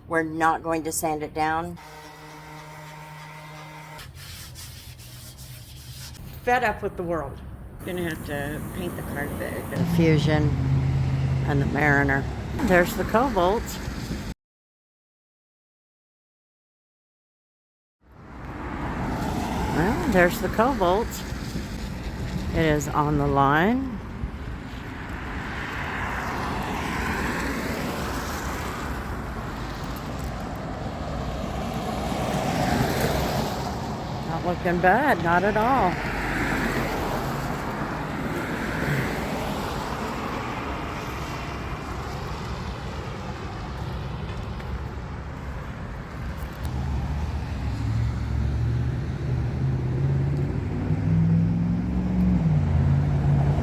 We're not going to sand it down. Fed up with the world. Gonna have to paint the carpet. The Fusion and the Mariner. There's the Cobalt. Well, there's the Cobalt. It is on the line. Not looking bad, not at all.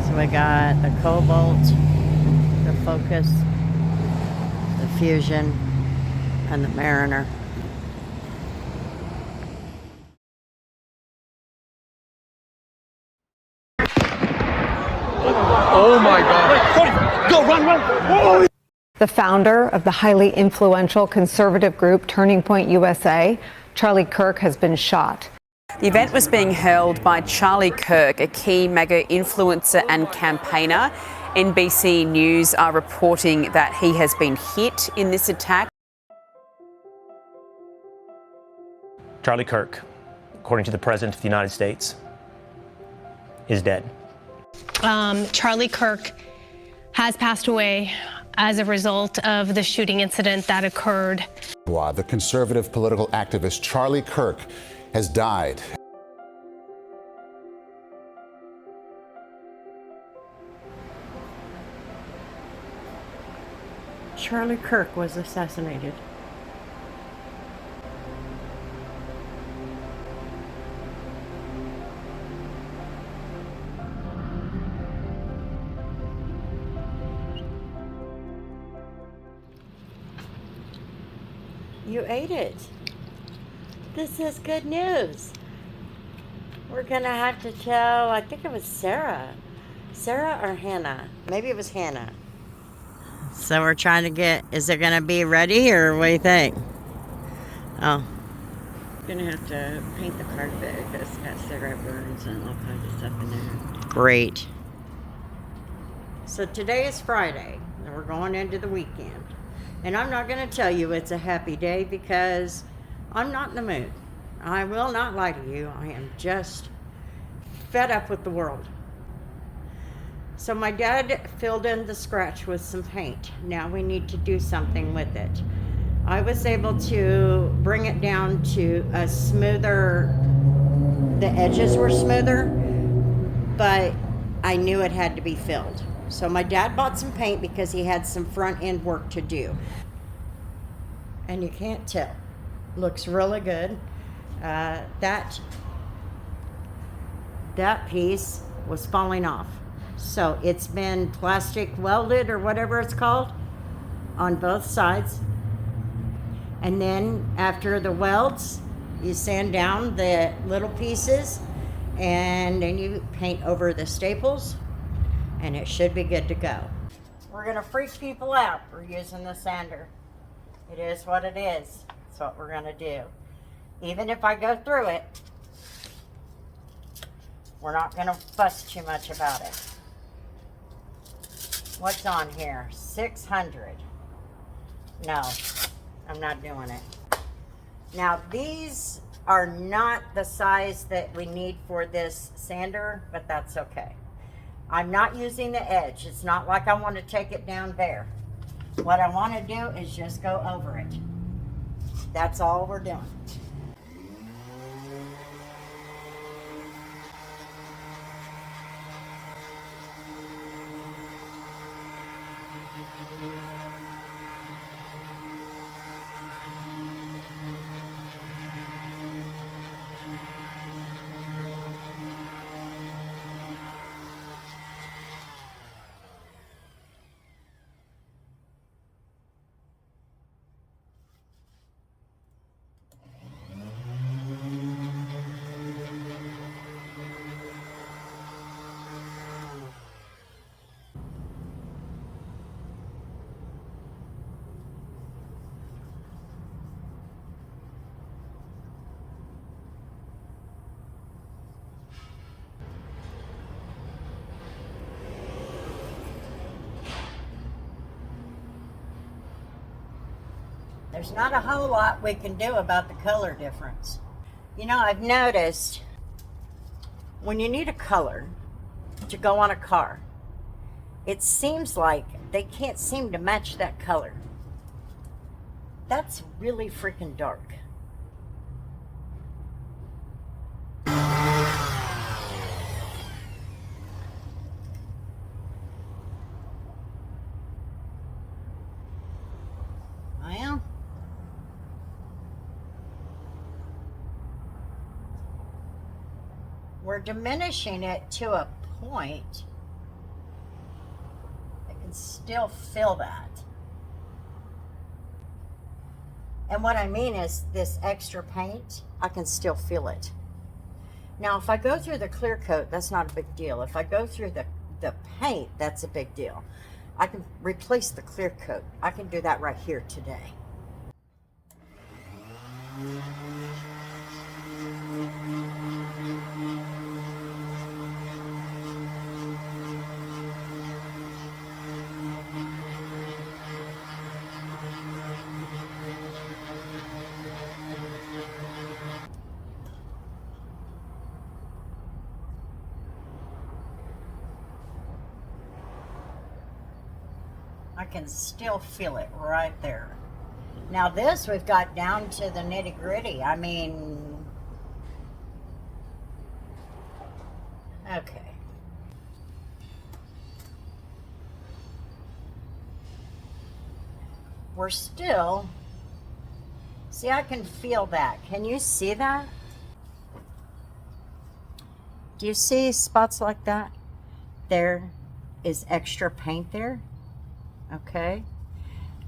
So we got the Cobalt, the Focus, the Fusion, and the Mariner. Oh my God. Go, run, run. Oh. The founder of the highly influential conservative group Turning Point USA, Charlie Kirk, has been shot. The event was being held by Charlie Kirk, a key MAGA influencer and campaigner. NBC News are reporting that he has been hit in this attack. Charlie Kirk, according to the President of the United States, is dead. Charlie Kirk has passed away as a result of the shooting incident that occurred. The conservative political activist Charlie Kirk has died. Charlie Kirk was assassinated. You ate it. This is good news. We're gonna have to tell, I think it was Sarah. Sarah or Hannah? Maybe it was Hannah. So we're trying to get, is it gonna be ready or what do you think? Oh. Gonna have to paint the carpet because it's got cigarette burns and all kinds of stuff in there. Great. So today is Friday and we're going into the weekend. And I'm not going to tell you it's a happy day because I'm not in the mood. I will not lie to you. I am just fed up with the world. So my dad filled in the scratch with some paint. Now we need to do something with it. I was able to bring it down to a smoother, the edges were smoother, but I knew it had to be filled. So my dad bought some paint because he had some front end work to do. And you can't tell. Looks really good. That piece was falling off. So it's been plastic welded or whatever it's called on both sides. And then after the welds, you sand down the little pieces and then you paint over the staples. And it should be good to go. We're gonna freak people out. We're using the sander. It is what it is. That's what we're gonna do. Even if I go through it, we're not gonna fuss too much about it. What's on here? 600. No, I'm not doing it. Now these are not the size that we need for this sander, but that's okay. I'm not using the edge. It's not like I want to take it down there. What I want to do is just go over it. That's all we're doing. There's not a whole lot we can do about the color difference. You know, I've noticed when you need a color to go on a car, it seems like they can't seem to match that color. That's really freaking dark. Well, we're diminishing it to a point. I can still feel that. And what I mean is this extra paint, I can still feel it. Now, if I go through the clear coat, that's not a big deal. If I go through the paint, that's a big deal. I can replace the clear coat. I can do that right here today. I can still feel it right there. Now this we've got down to the nitty gritty. I mean, okay. We're still, see, I can feel that. Can you see that? Do you see spots like that? There is extra paint there. Okay,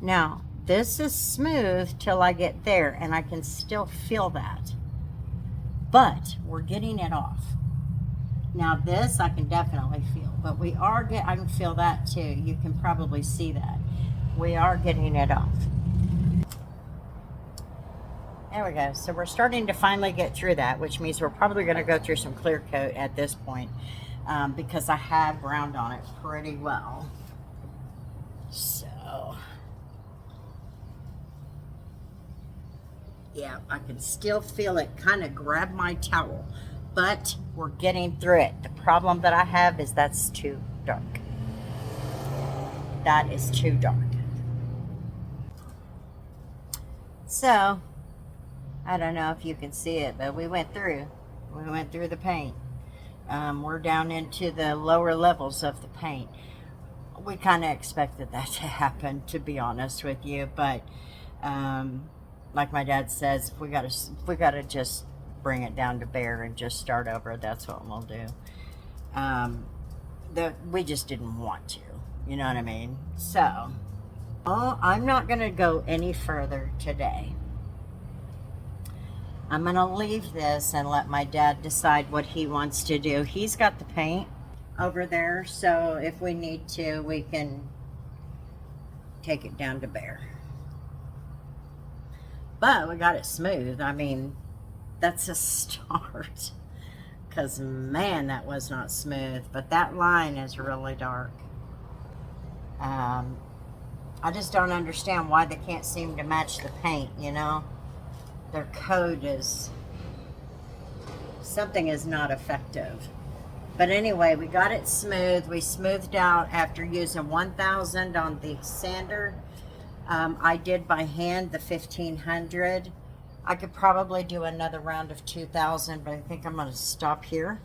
now this is smooth till I get there and I can still feel that, but we're getting it off. Now this I can definitely feel, but I can feel that too. You can probably see that. We are getting it off. There we go. So we're starting to finally get through that, which means we're probably going to go through some clear coat at this point because I have browned on it pretty well. So, yeah, I can still feel it kind of grab my towel, but we're getting through it. The problem that I have is that's too dark. That is too dark. So, I don't know if you can see it, but we went through the paint. We're down into the lower levels of the paint. We kind of expected that to happen, to be honest with you, but like my dad says, if we gotta just bring it down to bare and just start over, that's what we'll do. We just didn't want to, you know what I mean? So, I'm not gonna go any further today. I'm gonna leave this and let my dad decide what he wants to do. He's got the paint over there, so if we need to, we can take it down to bare. But we got it smooth. I mean, that's a start, because man, that was not smooth. But that line is really dark. I just don't understand why they can't seem to match the paint, you know? Their code is, something is not effective. But anyway, we got it smooth. We smoothed out after using 1000 on the sander. I did by hand the 1500. I could probably do another round of 2000, but I think I'm going to stop here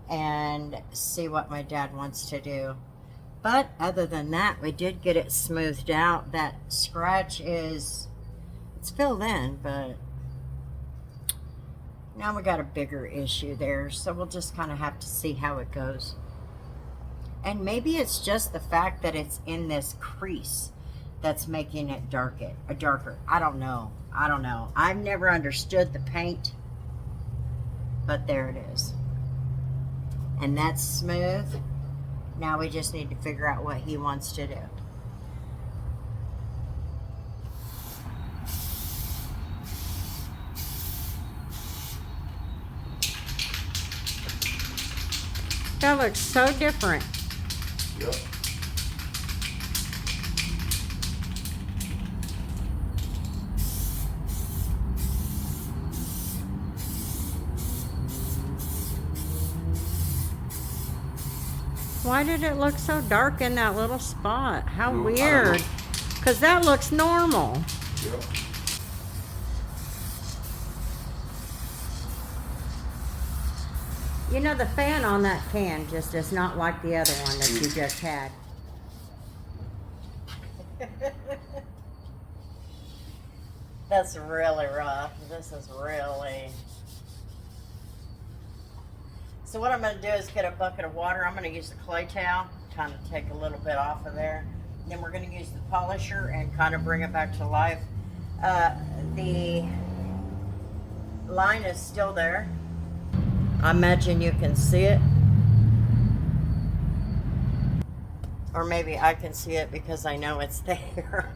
and see what my dad wants to do. But other than that, we did get it smoothed out. That scratch it's filled in, but now we got a bigger issue there, so we'll just kind of have to see how it goes. And maybe it's just the fact that it's in this crease that's making it darker. I don't know. I've never understood the paint, but there it is. And that's smooth. Now we just need to figure out what he wants to do. That looks so different. Yep. Why did it look so dark in that little spot? How weird. Because that looks normal. Yep. You know, the fan on that can just is not like the other one that you just had. That's really rough. This is really... So what I'm going to do is get a bucket of water. I'm going to use the clay towel, kind of take a little bit off of there. Then we're going to use the polisher and kind of bring it back to life. The line is still there. I imagine you can see it. Or maybe I can see it because I know it's there.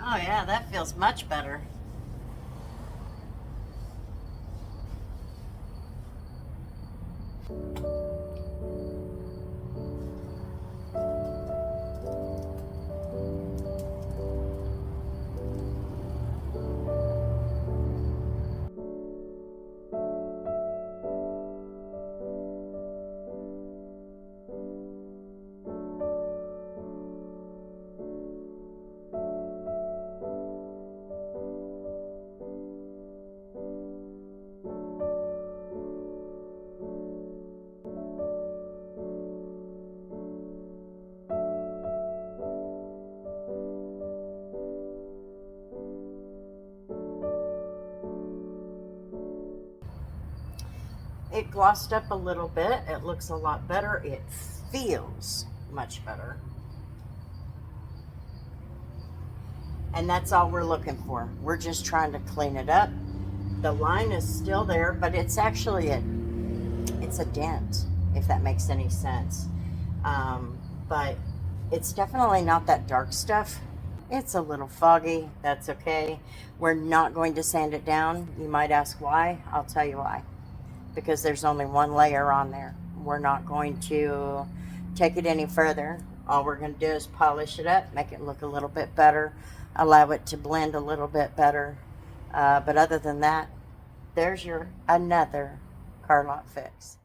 Oh yeah, that feels much better. It glossed up a little bit. It looks a lot better. It feels much better. And that's all we're looking for. We're just trying to clean it up. The line is still there, but it's actually it's a dent, if that makes any sense. But it's definitely not that dark stuff. It's a little foggy. That's okay. We're not going to sand it down. You might ask why. I'll tell you why. Because there's only one layer on there. We're not going to take it any further. All we're going to do is polish it up, make it look a little bit better, allow it to blend a little bit better. But other than that, there's your another car lot fix.